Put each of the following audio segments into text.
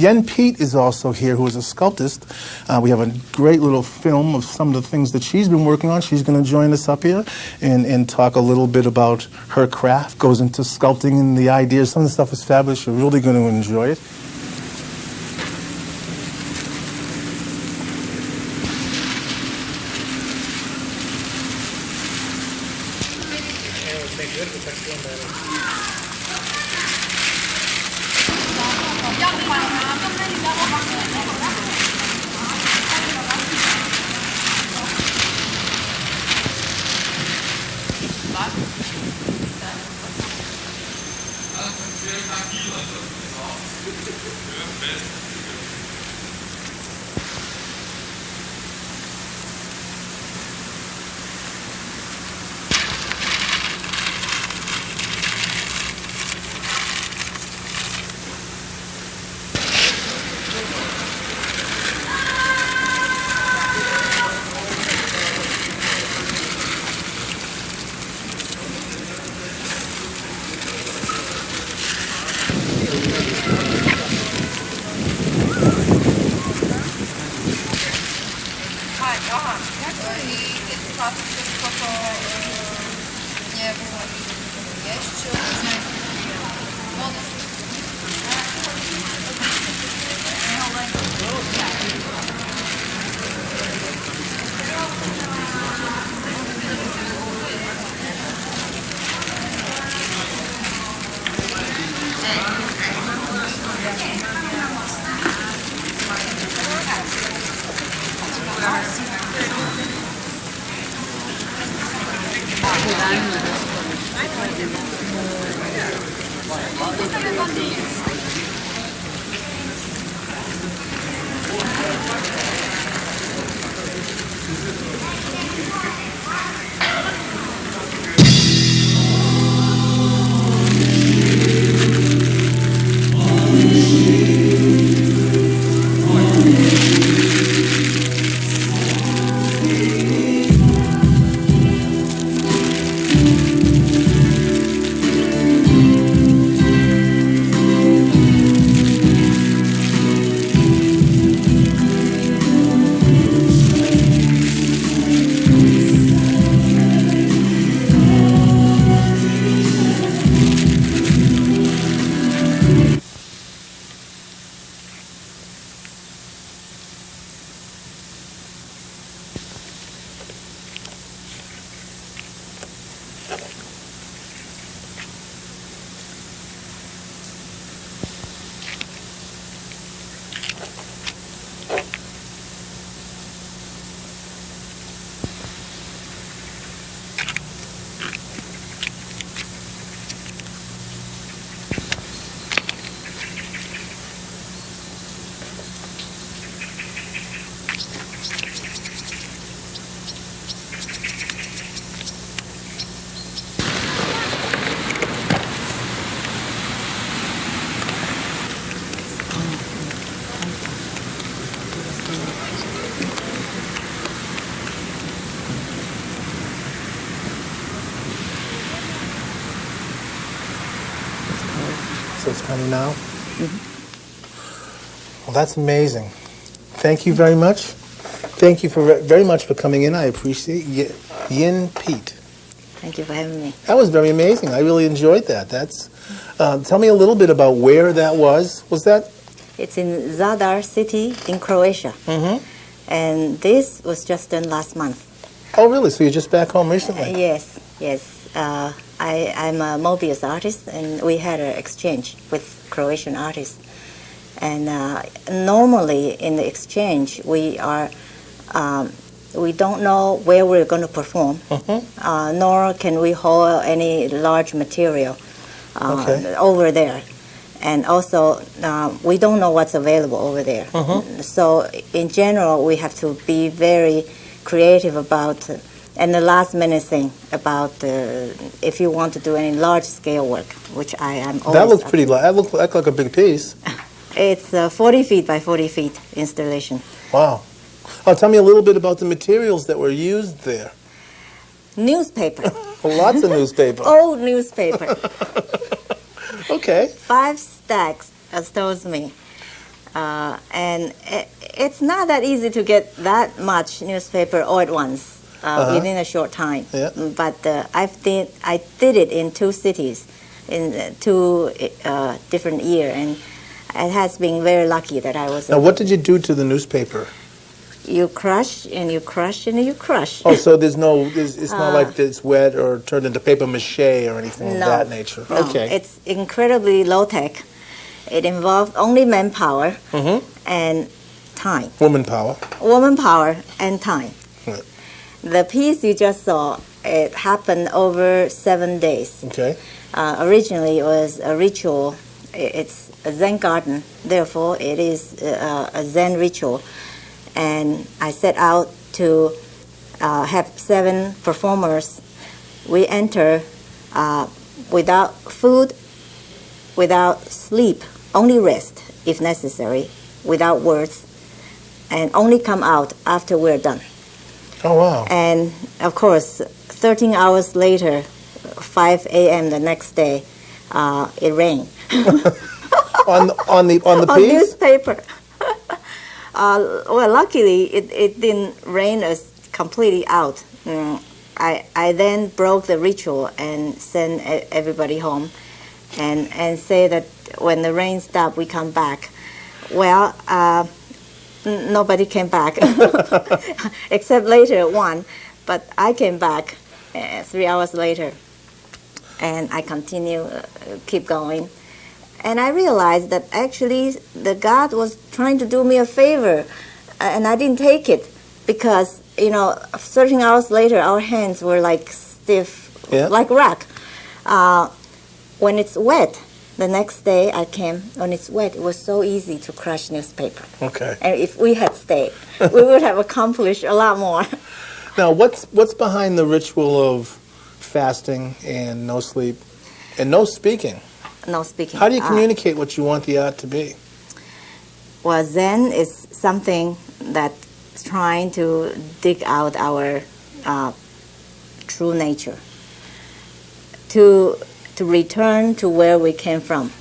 Yin Peet is also here, who is a sculptist. We have a great little film of some of the things that she's been working on. She's going to join us up here and talk a little bit about her craft, goes into sculpting and the ideas. Some of the stuff is fabulous. You're really going to enjoy it. So it's coming now? Mm-hmm. Well, that's amazing. Thank you very much. Thank you very much for coming in. I appreciate it. Yin Peet. Thank you for having me. That was very amazing. I really enjoyed that. Tell me a little bit about where that was. Was that? It's in Zadar city in Croatia. Mm-hmm. And this was just done last month. Oh, really? So you're just back home recently? Yes. I'm a Mobius artist, and we had an exchange with Croatian artists. And normally in the exchange, we don't know where we're going to perform, nor can we hold any large material over there. And also, we don't know what's available over there. So in general, we have to be very creative about, and the last minute thing about if you want to do any large scale work, which I am always... That looks pretty large. That looks like a big piece. It's 40 feet by 40 feet installation. Wow. Oh, tell me a little bit about the materials that were used there. Newspaper. Lots of newspaper. Old newspaper. Okay. 5 stacks, as told me. And it's not that easy to get that much newspaper all at once within a short time. Yeah. But I did it in 2 cities, in 2 different years, and it has been very lucky that I was. Now, what did you do to the newspaper? You crush and you crush and you crush. Oh, so it's not like it's wet or turned into paper mache or anything of that nature. No, okay. it's incredibly low tech. It involved only manpower and time. Woman power. Woman power and time. Right. The piece you just saw, it happened over 7 days. Okay. Originally, it was a ritual. It's a Zen garden, therefore it is a Zen ritual. And I set out to have 7 performers. We enter without food, without sleep, only rest if necessary, without words, and only come out after we're done. Oh, wow. And of course, 13 hours later, 5 a.m. the next day, it rained. on the On piece? newspaper. Well, luckily, it didn't rain us completely out. I then broke the ritual and sent everybody home and say that when the rain stopped, we come back. Well, nobody came back except later at 1, but I came back 3 hours later, and I continue, keep going. And I realized that actually the God was trying to do me a favor, and I didn't take it because, 13 hours later, our hands were like stiff, like rock. When it's wet, the next day I came, when it's wet, it was so easy to crush newspaper. Okay. And if we had stayed, we would have accomplished a lot more. Now, what's behind the ritual of fasting and no sleep and no speaking? No speaking. How do you communicate what you want the art to be? Well, Zen is something that's trying to dig out our true nature, to return to where we came from.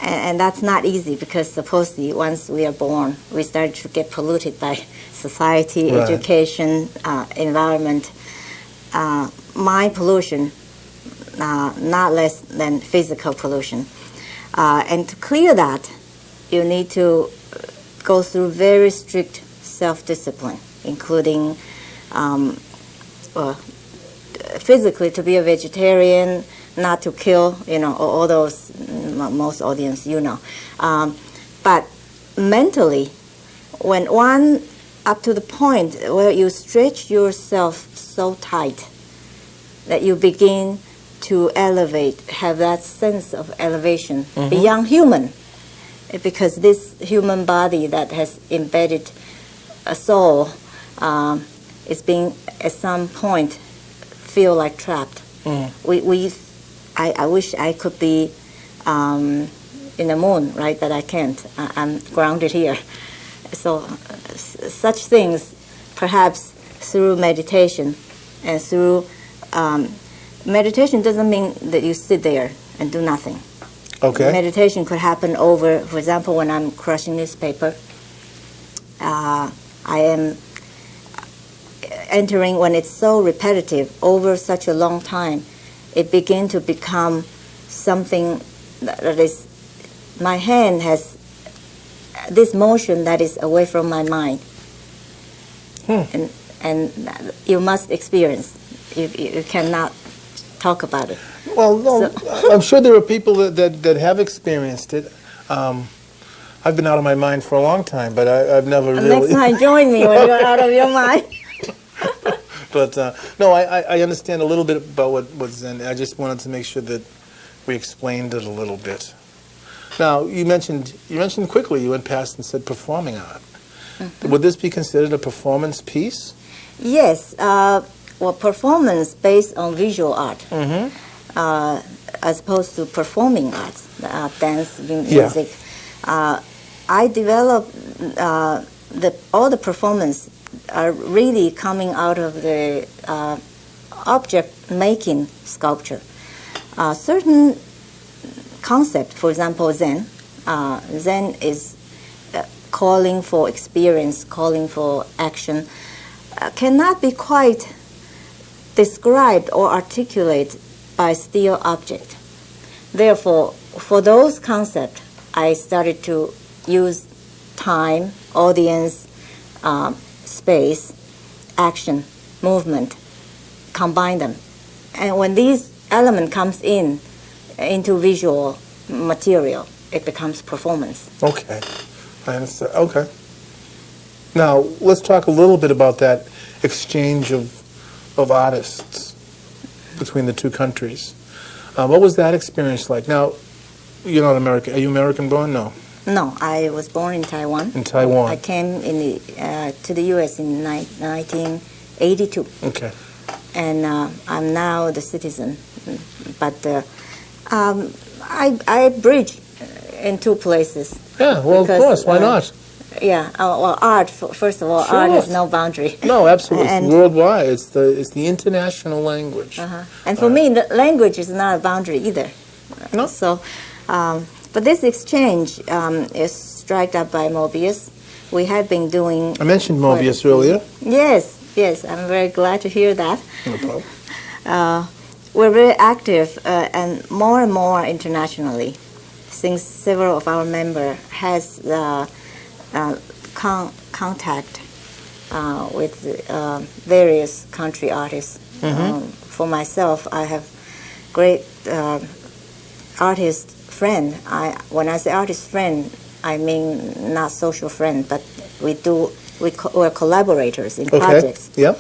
And that's not easy because supposedly once we are born, we start to get polluted by society, education, environment, mind pollution, not less than physical pollution. And to clear that, you need to go through very strict self-discipline, including physically to be a vegetarian, not to kill, all those, most audience, but mentally, when one, up to the point where you stretch yourself so tight that you begin to elevate, have that sense of elevation beyond human, because this human body that has embedded a soul is being, at some point, feel like trapped. I wish I could be in the moon, right? But I can't. I'm grounded here. So such things, perhaps through meditation and through meditation doesn't mean that you sit there and do nothing. Okay. Meditation could happen over, for example, when I'm crushing newspaper, I am entering, when it's so repetitive over such a long time, it begins to become something that is, my hand has this motion that is away from my mind. And you must experience. You cannot talk about it. Well, no, I'm sure there are people that have experienced it. I've been out of my mind for a long time, but I've never really... Next time, join me when you're out of your mind. But no, I understand a little bit about what Zen. I just wanted to make sure that we explained it a little bit. Now, you mentioned quickly, you went past and said performing art. Would this be considered a performance piece? Yes. Well, performance based on visual art, as opposed to performing arts, dance, music. I developed all the performance are really coming out of the object-making sculpture. Certain concept, for example, Zen. Zen is calling for experience, calling for action, cannot be quite described or articulated by still object. Therefore, for those concepts, I started to use time, audience, space, action, movement, combine them. And when these element comes into visual material, it becomes performance. Okay, I understand. Okay. Now, let's talk a little bit about that exchange of artists between the two countries. What was that experience like? Now, you're not American. Are you American born? No. No, I was born in Taiwan. In Taiwan. I came to the U.S. in 1982. Okay. And I'm now the citizen. But I bridge in two places. Yeah, well, because, of course. Why not? Yeah, well, art, first of all, Sure. art has no boundary. No, absolutely. And it's worldwide. It's the international language. And for me, the language is not a boundary either. No. So, but this exchange is struck up by Mobius. We have been doing... I mentioned Mobius earlier. Yes, yes. I'm very glad to hear that. No problem. We're very active and more internationally, since several of our members has contact with various country artists. For myself, I have great artist friend. When I say artist friend, I mean not social friend, but we're collaborators in projects. Yep.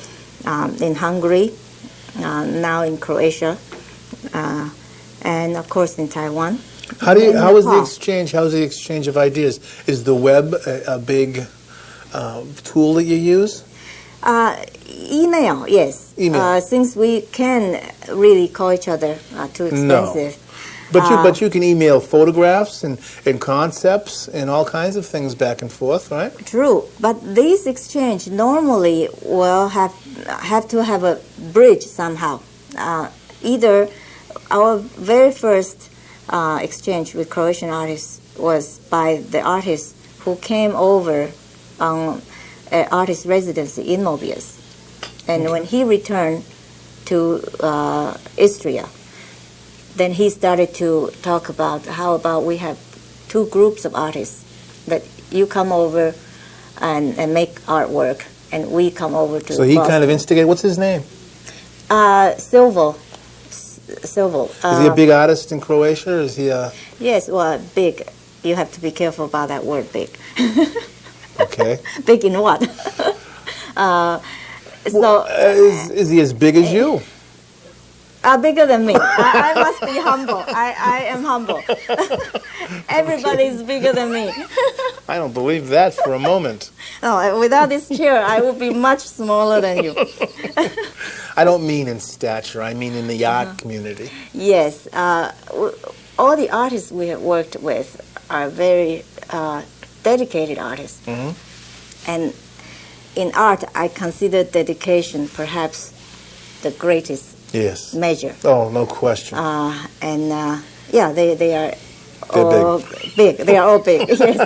In Hungary, now in Croatia, and of course in Taiwan. How is the exchange? How's the exchange of ideas? Is the web a big tool that you use? Email, yes. Email. Since we can really call each other too expensive. No. But you can email photographs and concepts and all kinds of things back and forth, right? True, but these exchange normally will have to have a bridge somehow. Either our very first exchange with Croatian artists was by the artist who came over on an artist residency in Mobius. And when he returned to Istria, then he started to talk about how about we have two groups of artists, that you come over and make artwork, and we come over to So he Boston. kind of instigated. What's his name? Silvo. Is he a big artist in Croatia? Or is he a... Yes, well, big. You have to be careful about that word, big. Okay. Big in what? Is he as big as you? Bigger than me. I must be humble. I am humble. Everybody is bigger than me. I don't believe that for a moment. No, without this chair, I would be much smaller than you. I don't mean in stature. I mean in the art community. Yes. All the artists we have worked with are very dedicated artists. And in art, I consider dedication perhaps the greatest measure. Oh, no question. Yeah, they are all big. They are all big, yes.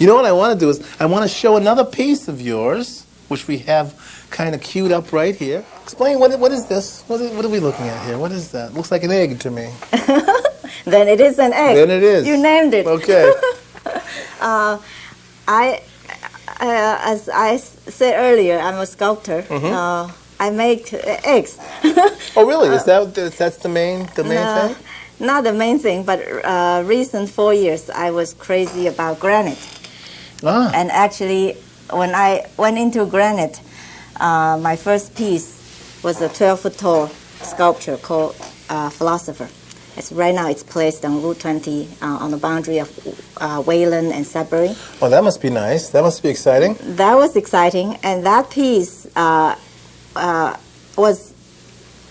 You know what I want to do is I want to show another piece of yours, which we have kind of queued up right here. Explain, what is this? What are we looking at here? What is that? Looks like an egg to me. Then it is an egg. Then it is. You named it. Okay. As I said earlier, I'm a sculptor. I make eggs. Oh, really? That's the main thing? Not the main thing, but recent 4 years, I was crazy about granite. And actually, when I went into granite, my first piece was a 12-foot tall sculpture called Philosopher. Right now, it's placed on Route 20 on the boundary of Wayland and Sudbury. Oh, that must be nice. That must be exciting. That was exciting, and that piece was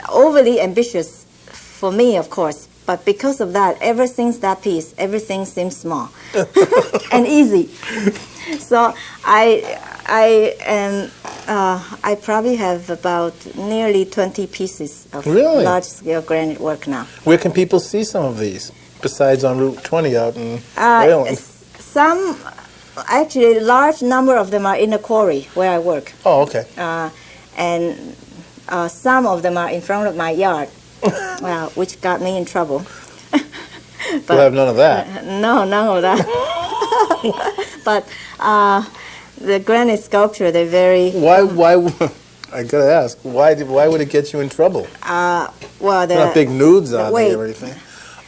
overly ambitious for me, of course. But because of that, ever since that piece, everything seems small and easy. So I probably have about nearly 20 pieces of large-scale granite work now. Where can people see some of these, besides on Route 20 out in Wayland? Some Actually, a large number of them are in the quarry where I work. Oh, okay. And some of them are in front of my yard, which got me in trouble. But we'll have none of that. No, none of that. But the granite sculpture, they're very... Why, I gotta ask, why would it get you in trouble? Well, not big nudes on weight. there or anything.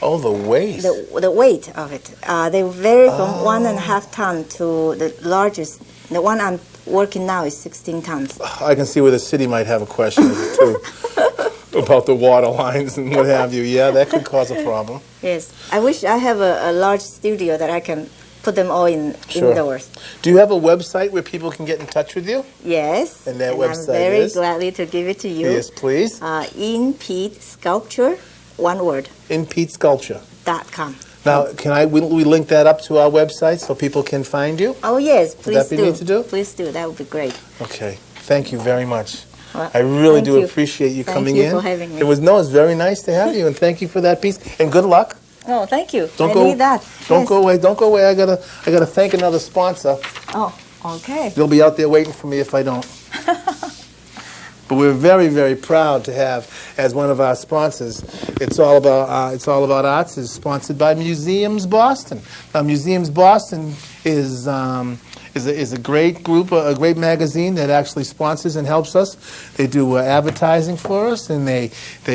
Oh, the weight. The weight of it. They vary from 1.5 ton to the largest. The one I'm working now is 16 tons. I can see where the city might have a question too about the water lines and what have you. Yeah, that could cause a problem. Yes, I wish I have a large studio that I can put them all indoors. Do you have a website where people can get in touch with you? Yes. And that website I'm very is? gladly to give it to you. Yes, please. Yin Peet Sculpture, one word. InPeetSculpture.com. Now, will we link that up to our website so people can find you? Oh, yes, please do. Would that be neat to do? Please do. That would be great. Okay. Thank you very much. Well, I really do appreciate you coming in. Thank you for having me. It's very nice to have you, and thank you for that piece. And good luck. Oh, thank you. Don't I go, need that. Don't Yes. go away. Don't go away. I gotta thank another sponsor. Oh, okay. They'll be out there waiting for me if I don't. But we're very, very proud to have as one of our sponsors. It's all about arts. Is sponsored by Museums Boston. Now, Museums Boston is a great group, a great magazine that actually sponsors and helps us. They do advertising for us, and they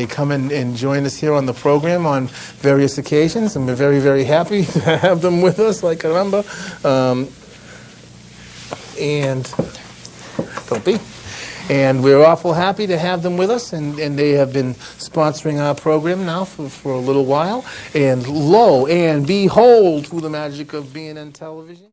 come and join us here on the program on various occasions, and we're very, very happy to have them with us, like I remember. And we're awful happy to have them with us, and they have been sponsoring our program now for a little while. And lo and behold, through the magic of BNN television.